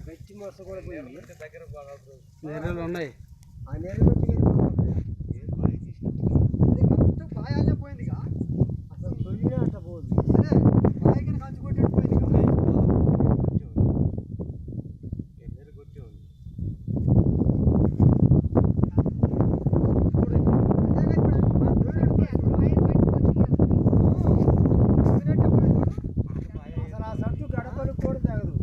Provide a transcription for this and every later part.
గట్టి మోస కూడా పోయింది నేలలు ఉన్నాయి ఆ నేల బాగానే పోయింది అసలు తొలినే అట్లా పోయింది అదే బాగా కంచి కొట్టేట్టు పోయింది అసలు ఆ సట్టు గడపలు కూడా తగదు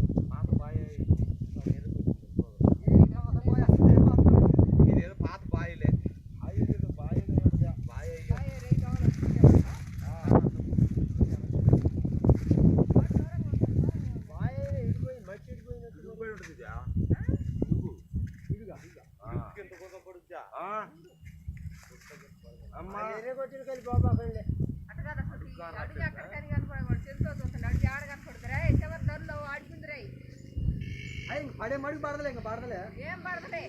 పడే మడికి పడదలే ఇంకా పడదలే ఏం పడదలే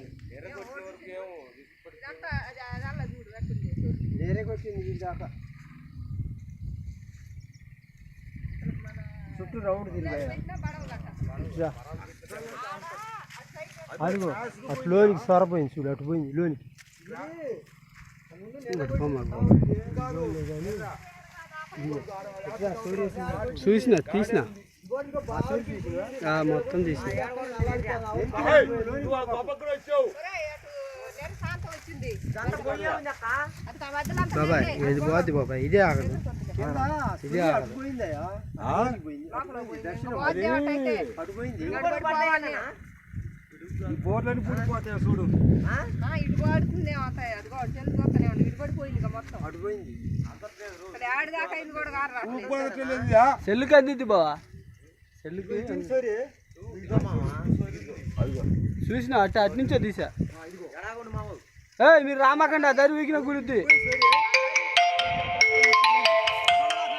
నేరేకొచ్చింది ఇది దాకా చుట్టూ రౌండ్ తిరిగాయి అదిగో అటు లోనికి సొరపోయింది చూడు అటు పోయింది లోనికి చూసిన తీసిన మొత్తం తీసిన బాబాయ్ ఇది పోద్ది బాబాయ్ ఇదే ఆగదు ఇదే ఆగదు బోర్లని పూడిపోతాయి చూడు ఇటు పడుతుంది ఇటుపడిపోయింది మొత్తం అడిపోయింది ఆడిదాకా ఇది కూడా సెల్లుకి అందిద్ది బావా సెల్లుకి చూసిన అటు నుంచో తీసా మీరు రామాకండి దరి వీకిన గురించి